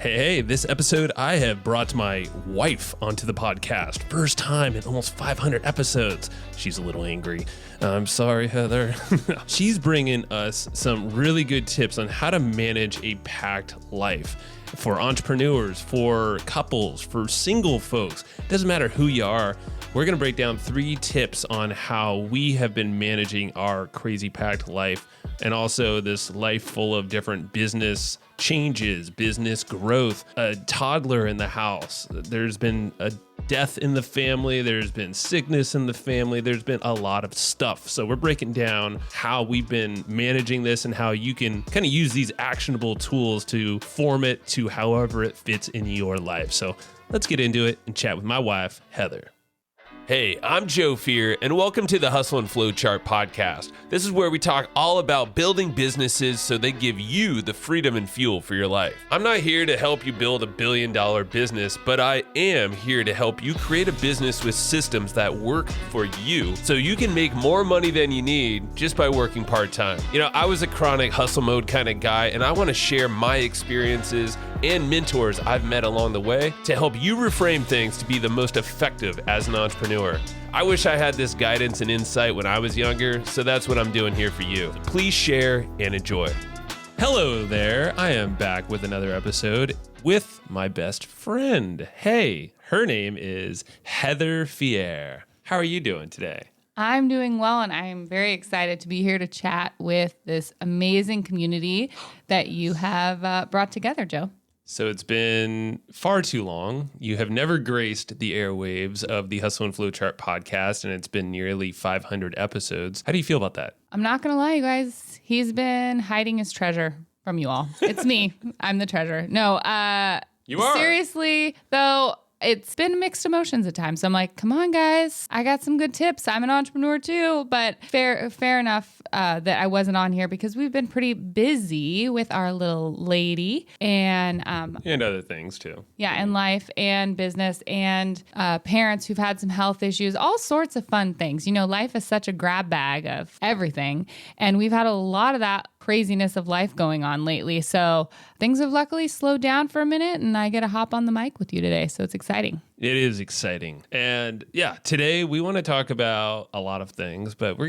Hey, this episode I have brought my wife onto the podcast. First time in almost 500 episodes. She's a little angry. I'm sorry, Heather. She's bringing us some really good tips on how to manage a packed life for entrepreneurs, for couples, for single folks. Doesn't matter who you are. We're going to break down 3 tips on how we have been managing our crazy packed life and also this life full of different business changes, business growth, a toddler in the house. There's been a death in the family. There's been sickness in the family. There's been a lot of stuff. So we're breaking down how we've been managing this and how you can kind of use these actionable tools to form it to however it fits in your life. So let's get into it and chat with my wife, Heather. Hey, I'm Joe Fier, and welcome to the Hustle and Flow Chart podcast. This is where we talk all about building businesses so they give you the freedom and fuel for your life. I'm not here to help you build $1 billion business, but I am here to help you create a business with systems that work for you so you can make more money than you need just by working part-time. You know, I was a chronic hustle mode kind of guy, and I want to share my experiences and mentors I've met along the way to help you reframe things to be the most effective as an entrepreneur. I wish I had this guidance and insight when I was younger, so that's what I'm doing here for you. Please share and enjoy. Hello there. I am back with another episode with my best friend. Hey, her name is Heather Fier. How are you doing today? I'm doing well, and I'm very excited to be here to chat with this amazing community that you have brought together, Joe. So it's been far too long. You have never graced the airwaves of the Hustle and Flow Chart podcast, and it's been nearly 500 episodes. How do you feel about that? I'm not going to lie, you guys. He's been hiding his treasure from you all. It's me. I'm the treasure. No, you are. Seriously, though, it's been mixed emotions at times. So I'm like, come on, guys. I got some good tips. I'm an entrepreneur too. But fair enough that I wasn't on here because we've been pretty busy with our little lady and other things too. Yeah, and life and business and parents who've had some health issues, all sorts of fun things. You know, life is such a grab bag of everything. And we've had a lot of that craziness of life going on lately. So things have luckily slowed down for a minute and I get to hop on the mic with you today. So it's exciting. It is exciting. And yeah, today we want to talk about a lot of things, but you're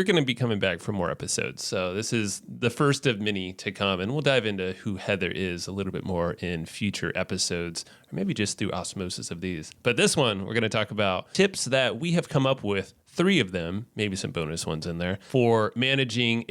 going to be coming back for more episodes. So this is the first of many to come, and we'll dive into who Heather is a little bit more in future episodes, or maybe just through osmosis of these. But this one, we're going to talk about tips that we have come up with, 3 of them, maybe some bonus ones in there, for managing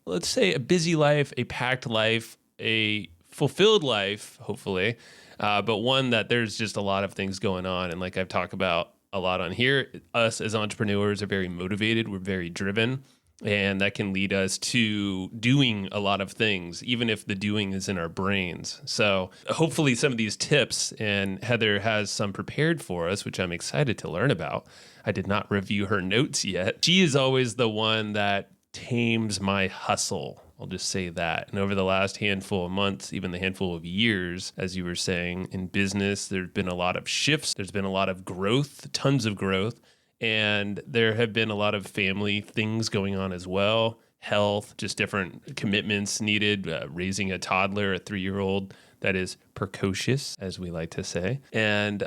let's say a busy life, a packed life, a fulfilled life, hopefully, but one that there's just a lot of things going on. And like I've talked about a lot on here, us as entrepreneurs are very motivated. We're very driven, and that can lead us to doing a lot of things, even if the doing is in our brains. So hopefully some of these tips, and Heather has some prepared for us, which I'm excited to learn about. I did not review her notes yet. She is always the one that tames my hustle. I'll just say that. And over the last handful of months, even the handful of years, as you were saying, in business, there's been a lot of shifts. There's been a lot of growth, tons of growth. And there have been a lot of family things going on as well. Health, just different commitments needed, raising a toddler, a 3-year-old that is precocious, as we like to say. And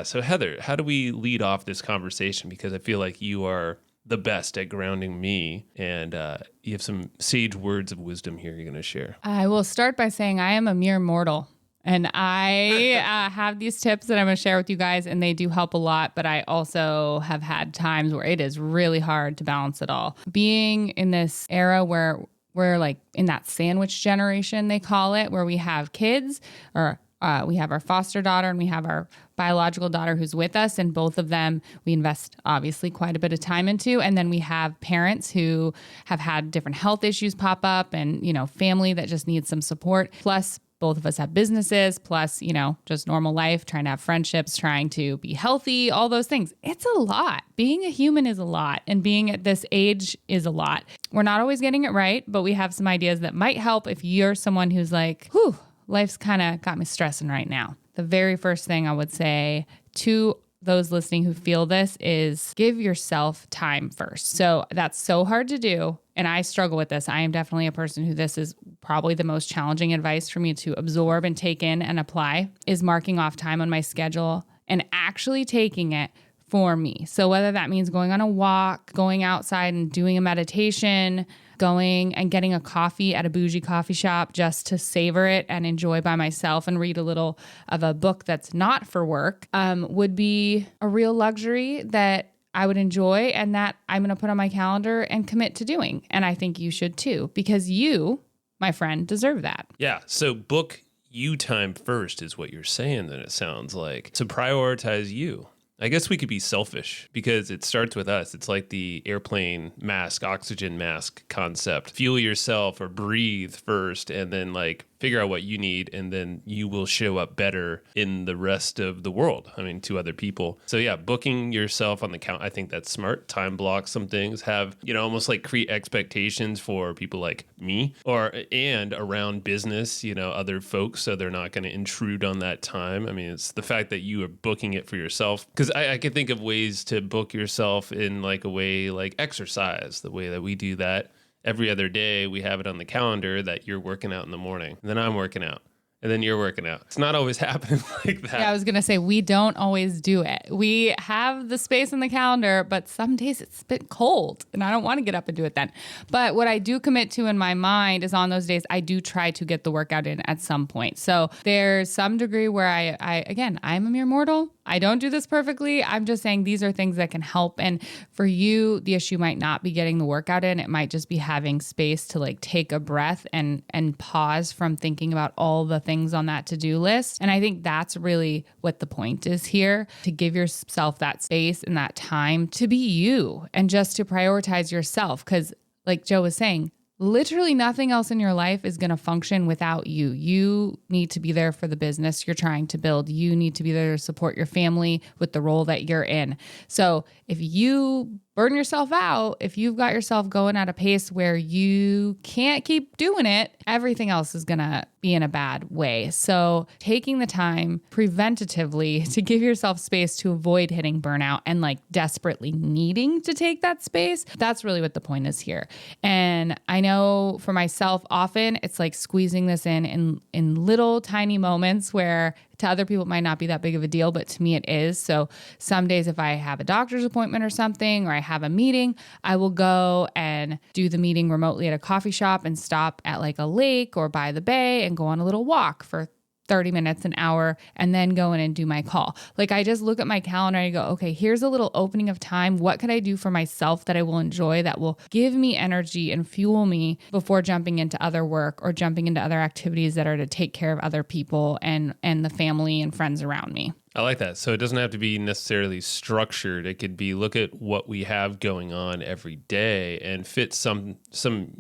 so Heather, how do we lead off this conversation? Because I feel like you are the best at grounding me, and you have some sage words of wisdom here you're going to share. I will start by saying I am a mere mortal, and I have these tips that I'm going to share with you guys, and they do help a lot, but I also have had times where it is really hard to balance it all. Being in this era where we're like in that sandwich generation, they call it, where we have kids, or we have our foster daughter and we have our biological daughter who's with us, and both of them we invest obviously quite a bit of time into. And then we have parents who have had different health issues pop up, and, you know, family that just needs some support. Plus, both of us have businesses, plus, you know, just normal life, trying to have friendships, trying to be healthy, all those things. It's a lot. Being a human is a lot, and being at this age is a lot. We're not always getting it right, but we have some ideas that might help if you're someone who's like, life's kind of got me stressing right now. The very first thing I would say to those listening who feel this is give yourself time first. So that's so hard to do. And I struggle with this. I am definitely a person who this is probably the most challenging advice for me to absorb and take in and apply is marking off time on my schedule and actually taking it for me. So whether that means going on a walk, going outside and doing a meditation, going and getting a coffee at a bougie coffee shop just to savor it and enjoy by myself and read a little of a book that's not for work, would be a real luxury that I would enjoy and that I'm going to put on my calendar and commit to doing. And I think you should too, because you, my friend, deserve that. Yeah. So book you time first is what you're saying, then it sounds like. To prioritize you. I guess we could be selfish because it starts with us. It's like the airplane mask, oxygen mask concept. Fuel yourself or breathe first and then like figure out what you need, and then you will show up better in the rest of the world. I mean, to other people. So yeah, booking yourself on the count. I think that's smart. Time block some things. Have, almost like create expectations for people like me and around business, other folks. So they're not going to intrude on that time. I mean, it's the fact that you are booking it for yourself. Because I could think of ways to book yourself in like a way like exercise, the way that we do that. Every other day, we have it on the calendar that you're working out in the morning. And then I'm working out. And then you're working out. It's not always happening like that. Yeah, I was going to say, we don't always do it. We have the space in the calendar, but some days it's a bit cold and I don't want to get up and do it then. But what I do commit to in my mind is on those days, I do try to get the workout in at some point. So there's some degree where I'm a mere mortal. I don't do this perfectly. I'm just saying these are things that can help. And for you, the issue might not be getting the workout in. It might just be having space to like take a breath and pause from thinking about all the things on that to-do list. And I think that's really what the point is here, to give yourself that space and that time to be you and just to prioritize yourself. Because like Joe was saying, literally nothing else in your life is going to function without you. You need to be there for the business you're trying to build. You need to be there to support your family with the role that you're in. So if you burn yourself out, if you've got yourself going at a pace where you can't keep doing it, everything else is going to be in a bad way. So taking the time preventatively to give yourself space to avoid hitting burnout and like desperately needing to take that space, that's really what the point is here. And I know for myself, often it's like squeezing this in little tiny moments where to other people, it might not be that big of a deal, but to me it is. So some days if I have a doctor's appointment or something, or I have a meeting, I will go and do the meeting remotely at a coffee shop and stop at like a lake or by the bay and go on a little walk for 30 minutes, an hour, and then go in and do my call. Like I just look at my calendar and I go, okay, here's a little opening of time. What could I do for myself that I will enjoy, that will give me energy and fuel me before jumping into other work or jumping into other activities that are to take care of other people and the family and friends around me. I like that. So it doesn't have to be necessarily structured. It could be look at what we have going on every day and fit some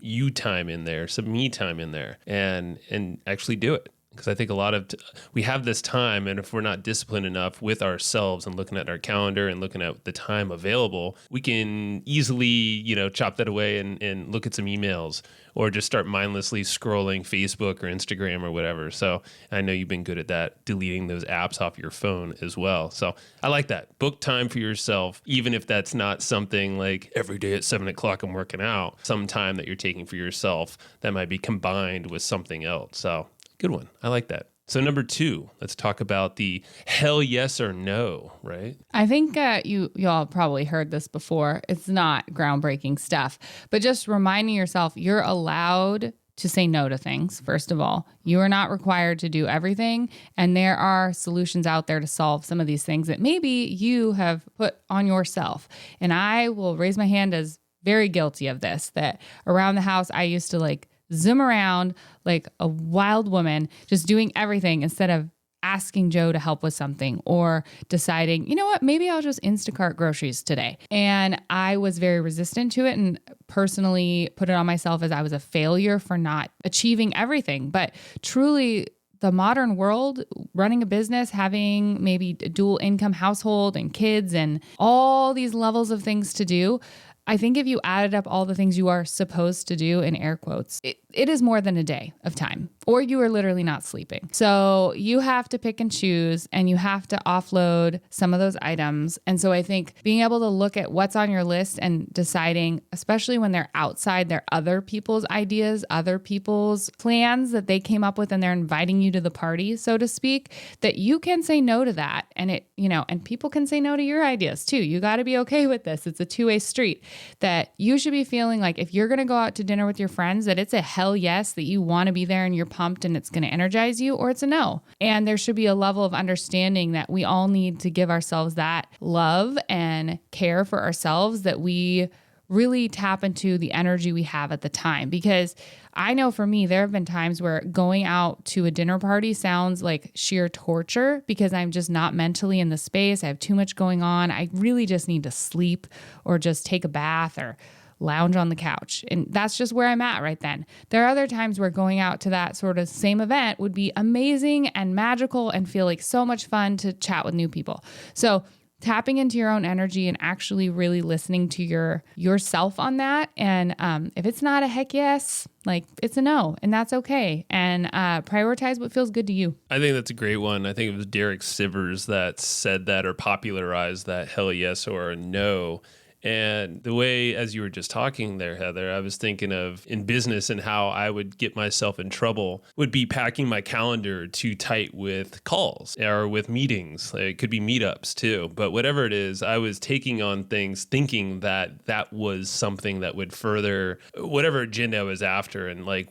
you time in there, some me time in there, and actually do it. Because I think a lot of we have this time, and if we're not disciplined enough with ourselves and looking at our calendar and looking at the time available, we can easily, chop that away and look at some emails or just start mindlessly scrolling Facebook or Instagram or whatever. So I know you've been good at that, deleting those apps off your phone as well. So I like that. Book time for yourself, even if that's not something like every day at 7:00 I'm working out, some time that you're taking for yourself that might be combined with something else. So good one. I like that. So number 2, let's talk about the hell yes or no, right? I think you all probably heard this before. It's not groundbreaking stuff, but just reminding yourself you're allowed to say no to things. First of all, you are not required to do everything. And there are solutions out there to solve some of these things that maybe you have put on yourself. And I will raise my hand as very guilty of this, that around the house, I used to like zoom around like a wild woman, just doing everything instead of asking Joe to help with something or deciding, you know what, maybe I'll just Instacart groceries today. And I was very resistant to it and personally put it on myself as I was a failure for not achieving everything. But truly, the modern world, running a business, having maybe a dual income household and kids and all these levels of things to do, I think if you added up all the things you are supposed to do in air quotes, it is more than a day of time, or you are literally not sleeping. So you have to pick and choose, and you have to offload some of those items. And so I think being able to look at what's on your list and deciding, especially when they're outside their other people's ideas, other people's plans that they came up with, and they're inviting you to the party, so to speak, that you can say no to that. And and people can say no to your ideas too. You got to be okay with this. It's a two-way street, that you should be feeling like if you're going to go out to dinner with your friends, that it's a hell yes, that you want to be there and you're pumped and it's going to energize you, or it's a no. And there should be a level of understanding that we all need to give ourselves that love and care for ourselves, that we really tap into the energy we have at the time. Because I know for me, there have been times where going out to a dinner party sounds like sheer torture because I'm just not mentally in the space. I have too much going on. I really just need to sleep or just take a bath or lounge on the couch. And that's just where I'm at right then. There are other times where going out to that sort of same event would be amazing and magical and feel like so much fun to chat with new people. So tapping into your own energy and actually really listening to yourself on that. And if it's not a heck yes, like it's a no, and that's okay. And prioritize what feels good to you. I think that's a great one. I think it was Derek Sivers that said that or popularized that hell yes or no. And the way, as you were just talking there, Heather, I was thinking of in business and how I would get myself in trouble would be packing my calendar too tight with calls or with meetings. It could be meetups too. But whatever it is, I was taking on things thinking that that was something that would further whatever agenda I was after. And like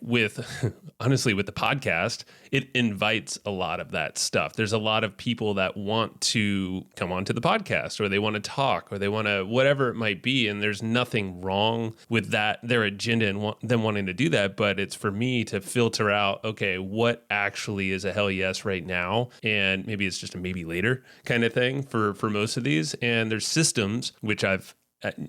honestly, with the podcast, it invites a lot of that stuff. There's a lot of people that want to come onto the podcast, or they want to talk, or they want to whatever it might be. And there's nothing wrong with that, their agenda and them wanting to do that. But it's for me to filter out, okay, what actually is a hell yes right now? And maybe it's just a maybe later kind of thing for most of these. And there's systems, which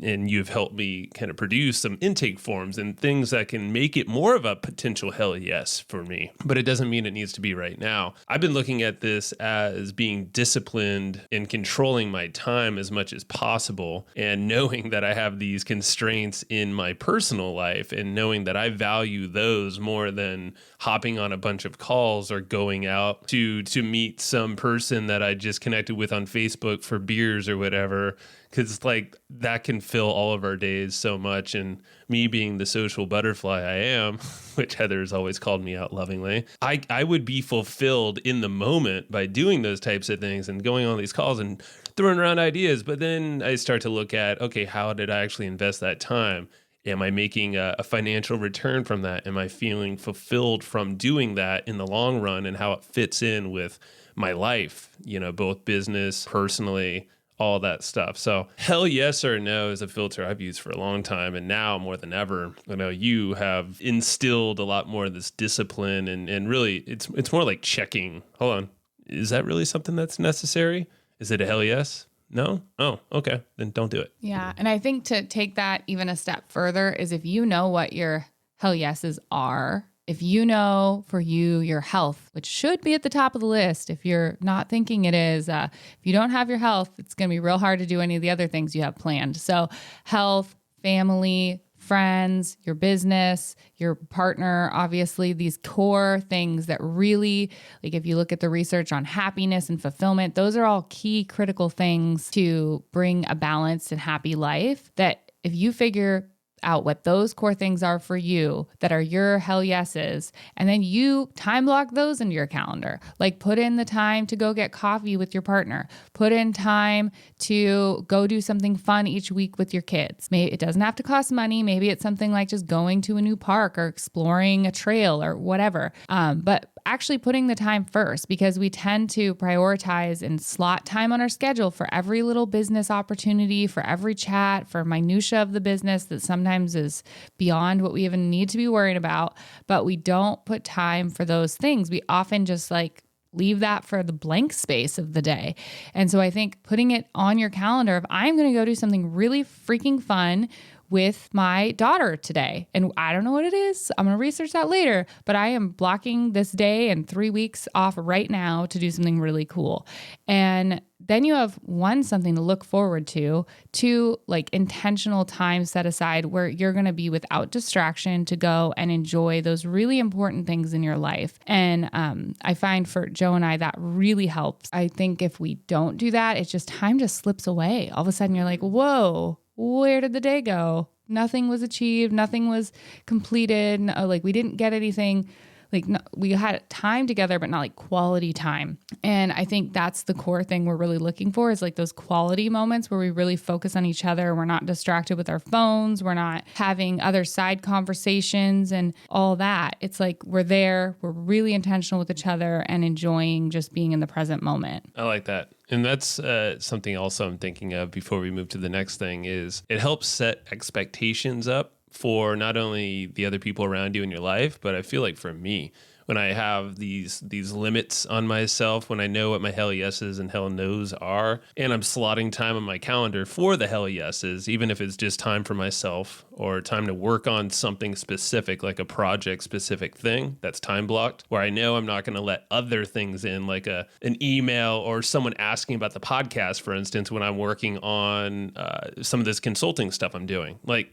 and you've helped me kind of produce some intake forms and things that can make it more of a potential hell yes for me. But it doesn't mean it needs to be right now. I've been looking at this as being disciplined and controlling my time as much as possible, and knowing that I have these constraints in my personal life, and knowing that I value those more than hopping on a bunch of calls or going out to meet some person that I just connected with on Facebook for beers or whatever. Because like that can fill all of our days so much. And me being the social butterfly I am, which Heather has always called me out lovingly, I would be fulfilled in the moment by doing those types of things and going on these calls and throwing around ideas. But then I start to look at, okay, how did I actually invest that time? Am I making a financial return from that? Am I feeling fulfilled from doing that in the long run, and how it fits in with my life, both business, personally, all that stuff. So hell yes or no is a filter I've used for a long time. And now more than ever, you have instilled a lot more of this discipline, and really it's more like checking. Hold on. Is that really something that's necessary? Is it a hell yes? No? Oh, okay. Then don't do it. Yeah. And I think to take that even a step further is if you know what your hell yeses are, if you know for you, your health, which should be at the top of the list, if you're not thinking it is, if you don't have your health, it's going to be real hard to do any of the other things you have planned. So health, family, friends, your business, your partner, obviously these core things that really, like if you look at the research on happiness and fulfillment, those are all key critical things to bring a balanced and happy life, that if you figure out what those core things are for you that are your hell yeses, and then you time block those into your calendar. Like put in the time to go get coffee with your partner, put in time to go do something fun each week with your kids. Maybe it doesn't have to cost money. Maybe it's something like just going to a new park or exploring a trail or whatever. But actually putting the time first, because we tend to prioritize and slot time on our schedule for every little business opportunity, for every chat, for minutia of the business that sometimes is beyond what we even need to be worried about. But we don't put time for those things. We often just leave that for the blank space of the day. And so I think putting it on your calendar of I'm going to go do something really freaking fun with my daughter today. And I don't know what it is. I'm going to research that later, but I am blocking this day and 3 weeks off right now to do something really cool. And then you have one, something to look forward to, two, like intentional time set aside where you're going to be without distraction to go and enjoy those really important things in your life. And I find for Joe and I, that really helps. I think if we don't do that, it's just time just slips away. All of a sudden you're like, whoa, where did the day go? Nothing was achieved. Nothing was completed. No, like we didn't get anything. Like no, we had time together, but not like quality time. And I think that's the core thing we're really looking for is like those quality moments where we really focus on each other. We're not distracted with our phones. We're not having other side conversations and all that. It's like we're there. We're really intentional with each other and enjoying just being in the present moment. I like that. And that's something also I'm thinking of before we move to the next thing is it helps set expectations up for not only the other people around you in your life, but I feel like for me, when I have these limits on myself, when I know what my hell yeses and hell nos are, and I'm slotting time on my calendar for the hell yeses, even if it's just time for myself or time to work on something specific, like a project specific thing that's time blocked, where I know I'm not going to let other things in, like an email or someone asking about the podcast, for instance, when I'm working on some of this consulting stuff I'm doing. Like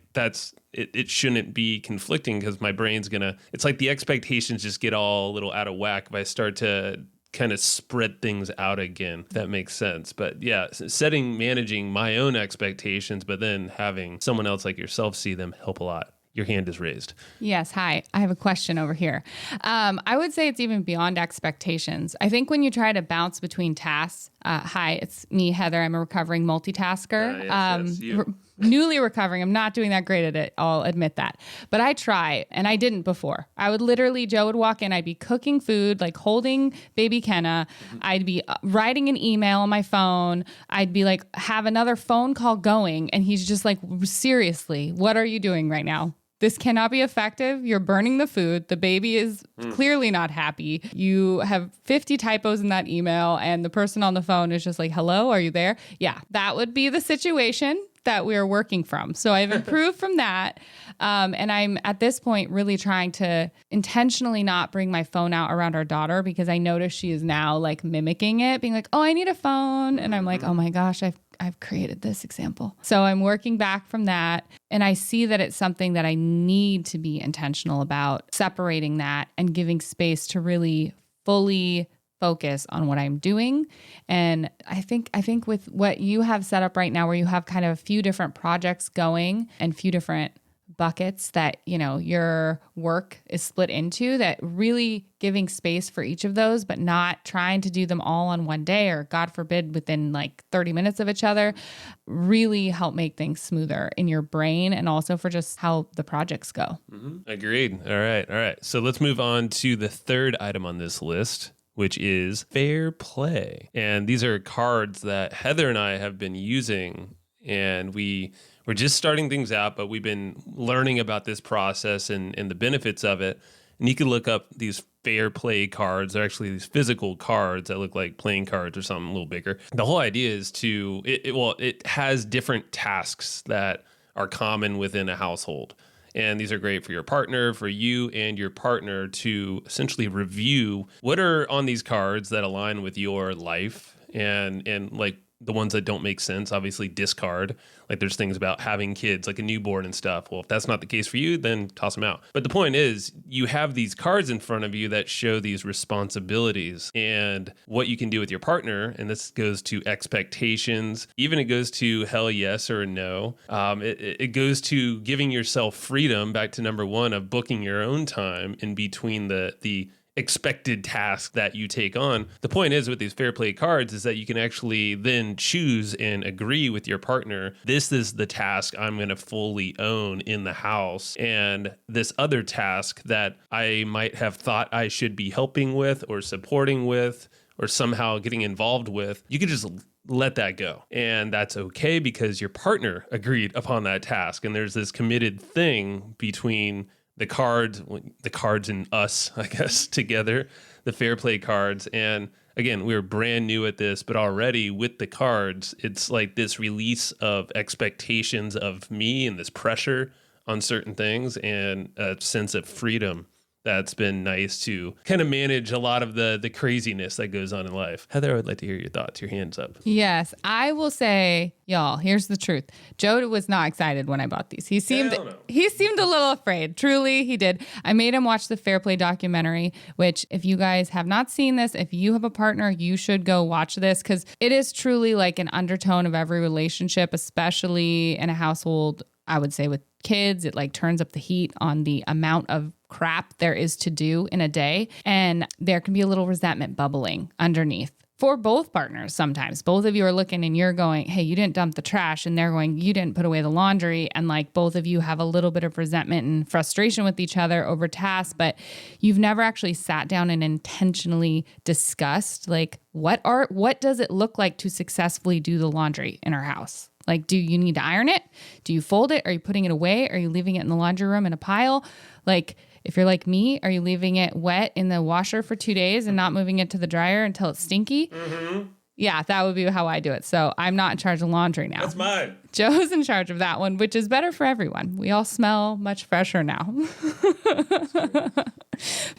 it shouldn't be conflicting because my brain's it's like the expectations just get all a little out of whack if I start to kind of spread things out again, if that makes sense. But yeah, managing my own expectations, but then having someone else like yourself see them help a lot. Your hand is raised. Yes. Hi. I have a question over here. I would say it's even beyond expectations. I think when you try to bounce between tasks, hi, it's me, Heather. I'm a recovering multitasker. Yes, you. Newly recovering. I'm not doing that great at it. I'll admit that. But I try, and I didn't before. I would literally, Joe would walk in, I'd be cooking food, like holding baby Kenna. I'd be writing an email on my phone. I'd be like, have another phone call going. And he's just like, seriously, what are you doing right now? This cannot be effective. You're burning the food. The baby is clearly not happy. You have 50 typos in that email, and the person on the phone is just like, hello, are you there? Yeah, that would be the situation that we are working from. So I've improved from that. And I'm at this point really trying to intentionally not bring my phone out around our daughter because I notice she is now like mimicking it, being like, oh, I need a phone. And I'm like, oh my gosh, I've created this example. So I'm working back from that. And I see that it's something that I need to be intentional about, separating that and giving space to really fully focus on what I'm doing. And I think with what you have set up right now, where you have kind of a few different projects going and a few different buckets that, you know, your work is split into, that really giving space for each of those, but not trying to do them all on one day or God forbid within like 30 minutes of each other, really help make things smoother in your brain and also for just how the projects go. Mm-hmm. Agreed. All right. So let's move on to the third item on this list, which is fair play. And these are cards that Heather and I have been using, and we're just starting things out, but we've been learning about this process and the benefits of it. And you can look up these fair play cards. They're actually these physical cards that look like playing cards or something a little bigger. The whole idea is it has different tasks that are common within a household. And these are great for your partner, for you and your partner to essentially review what are on these cards that align with your life and like the ones that don't make sense, obviously discard. Like there's things about having kids, like a newborn and stuff. Well, if that's not the case for you, then toss them out. But the point is, you have these cards in front of you that show these responsibilities and what you can do with your partner. And this goes to expectations. Even it goes to hell yes or no. It goes to giving yourself freedom, back to number one, of booking your own time in between the expected task that you take on. The point is with these fair play cards is that you can actually then choose and agree with your partner. This is the task I'm going to fully own in the house. And this other task that I might have thought I should be helping with or supporting with or somehow getting involved with, you can just let that go. And that's okay because your partner agreed upon that task. And there's this committed thing between the cards and us, I guess, together, the Fair Play cards. And again, we were brand new at this, but already with the cards, it's like this release of expectations of me and this pressure on certain things and a sense of freedom that's been nice to kind of manage a lot of the craziness that goes on in life. Heather, I would like to hear your thoughts. Your hands up. Yes, I will say, y'all, here's the truth. Joe was not excited when I bought these. He seemed a little afraid. Truly, he did. I made him watch the Fair Play documentary, which if you guys have not seen this, if you have a partner, you should go watch this because it is truly like an undertone of every relationship, especially in a household, I would say with kids. It like turns up the heat on the amount of crap there is to do in a day. And there can be a little resentment bubbling underneath for both partners. Sometimes both of you are looking and you're going, hey, you didn't dump the trash. And they're going, you didn't put away the laundry. And like both of you have a little bit of resentment and frustration with each other over tasks, but you've never actually sat down and intentionally discussed like, what does it look like to successfully do the laundry in our house? Like, do you need to iron it? Do you fold it? Are you putting it away? Are you leaving it in the laundry room in a pile? Like, if you're like me, are you leaving it wet in the washer for 2 days and not moving it to the dryer until it's stinky? Mm-hmm. Yeah, that would be how I do it. So I'm not in charge of laundry now. That's mine. Joe's in charge of that one, which is better for everyone. We all smell much fresher now.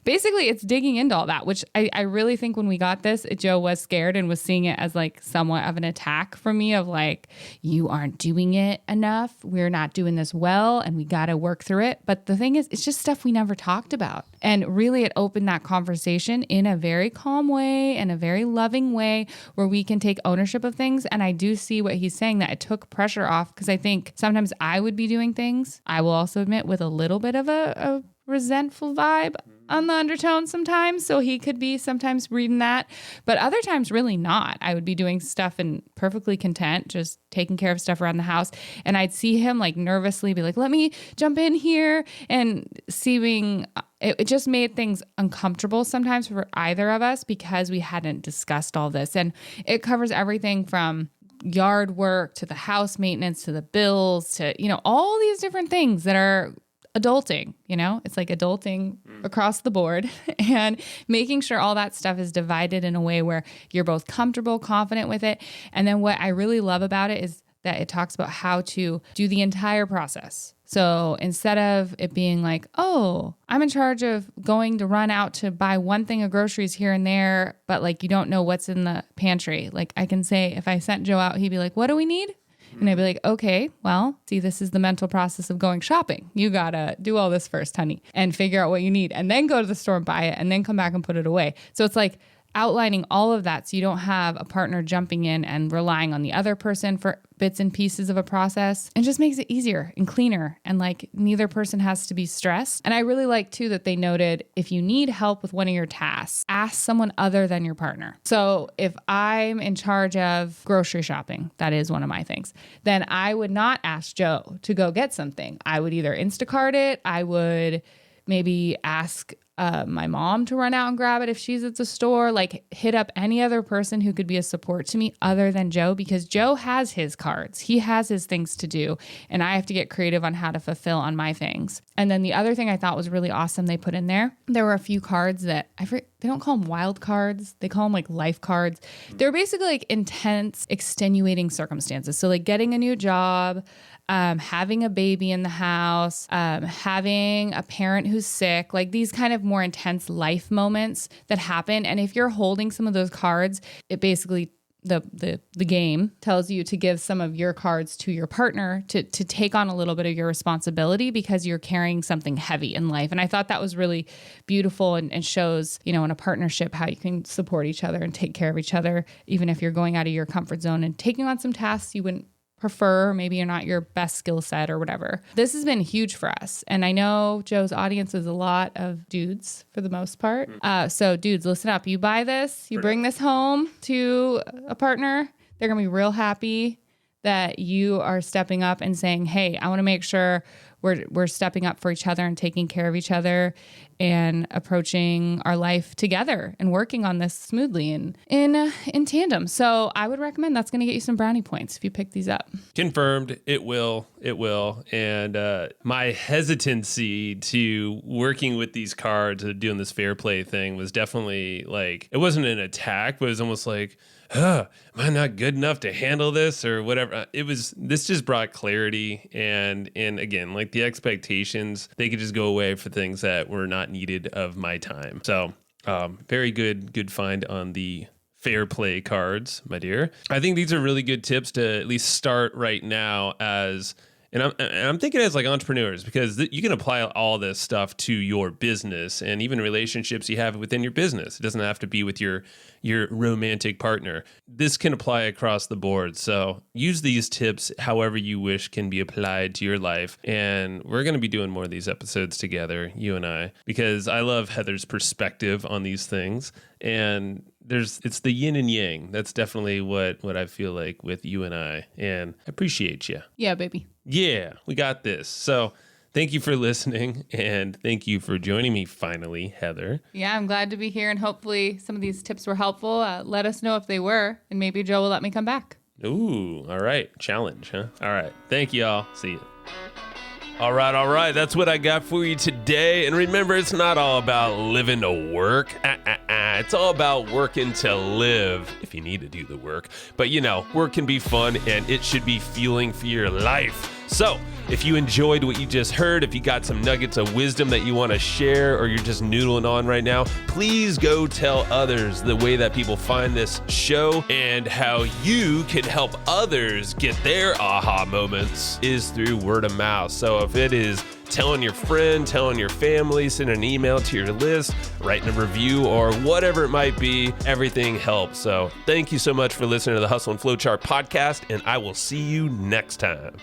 Basically, it's digging into all that, which I really think when we got this, Joe was scared and was seeing it as like somewhat of an attack from me of like, you aren't doing it enough. We're not doing this well and we got to work through it. But the thing is, it's just stuff we never talked about. And really, it opened that conversation in a very calm way and a very loving way where we can take ownership of things. And I do see what he's saying, that it took pressure off because I think sometimes I would be doing things, I will also admit, with a little bit of a resentful vibe on the undertone sometimes. So he could be sometimes reading that, but other times really not. I would be doing stuff and perfectly content, just taking care of stuff around the house. And I'd see him like nervously be like, let me jump in here, and seeing it just made things uncomfortable sometimes for either of us because we hadn't discussed all this. And it covers everything from yard work to the house maintenance to the bills to, all these different things that are adulting, it's like adulting across the board and making sure all that stuff is divided in a way where you're both comfortable, confident with it. And then what I really love about it is that it talks about how to do the entire process. So instead of it being like, oh, I'm in charge of going to run out to buy one thing of groceries here and there, but like you don't know what's in the pantry. Like I can say, if I sent Joe out, he'd be like, what do we need? And I'd be like, okay, well, see, this is the mental process of going shopping. You got to do all this first, honey, and figure out what you need and then go to the store and buy it and then come back and put it away. So it's like outlining all of that so you don't have a partner jumping in and relying on the other person for bits and pieces of a process, and just makes it easier and cleaner, and like neither person has to be stressed. And I really like too that they noted, if you need help with one of your tasks, ask someone other than your partner. So if I'm in charge of grocery shopping, that is one of my things, then I would not ask Joe to go get something. I would either Instacart it, I would maybe ask my mom to run out and grab it if she's at the store, like hit up any other person who could be a support to me other than Joe, because Joe has his cards. He has his things to do, and I have to get creative on how to fulfill on my things. And then the other thing I thought was really awesome they put in there were a few cards that they don't call them wild cards. They call them like life cards. They're basically like intense, extenuating circumstances. So like getting a new job, having a baby in the house, having a parent who's sick, like these kind of more intense life moments that happen. And if you're holding some of those cards, it basically, the game tells you to give some of your cards to your partner to take on a little bit of your responsibility because you're carrying something heavy in life. And I thought that was really beautiful and shows, in a partnership, how you can support each other and take care of each other, even if you're going out of your comfort zone and taking on some tasks you wouldn't prefer, maybe you're not your best skill set or whatever. This has been huge for us. And I know Joe's audience is a lot of dudes for the most part. So dudes, listen up. You buy this, you bring this home to a partner, they're going to be real happy that you are stepping up and saying, hey, I want to make sure we're stepping up for each other and taking care of each other. and approaching our life together and working on this smoothly and in tandem. So I would recommend that's going to get you some brownie points if you pick these up. Confirmed. It will. And my hesitancy to working with these cards and doing this fair play thing was definitely like, it wasn't an attack, but it was almost like, am I not good enough to handle this or whatever? This just brought clarity and again, like the expectations, they could just go away for things that were not needed of my time. So very good find on the fair play cards, my dear. I think these are really good tips to at least start right now and I'm thinking as like entrepreneurs, because you can apply all this stuff to your business and even relationships you have within your business. It doesn't have to be with your romantic partner. This can apply across the board. So use these tips however you wish can be applied to your life. And we're going to be doing more of these episodes together, you and I, because I love Heather's perspective on these things. And it's the yin and yang. That's definitely what I feel like with you and I. And I appreciate you. Yeah, baby. Yeah, we got this. So thank you for listening, and thank you for joining me finally, Heather. Yeah, I'm glad to be here, and hopefully some of these tips were helpful. Let us know if they were, and maybe Joe will let me come back. Ooh, all right. Challenge, huh? All right. Thank you all. See you. All right. That's what I got for you today. And remember, it's not all about living to work. It's all about working to live, if you need to do the work. But, work can be fun, and it should be fueling for your life. So if you enjoyed what you just heard, if you got some nuggets of wisdom that you want to share, or you're just noodling on right now, please go tell others the way that people find this show and how you can help others get their aha moments is through word of mouth. So if it is telling your friend, telling your family, sending an email to your list, writing a review, or whatever it might be, everything helps. So thank you so much for listening to the Hustle and Flowchart podcast, and I will see you next time.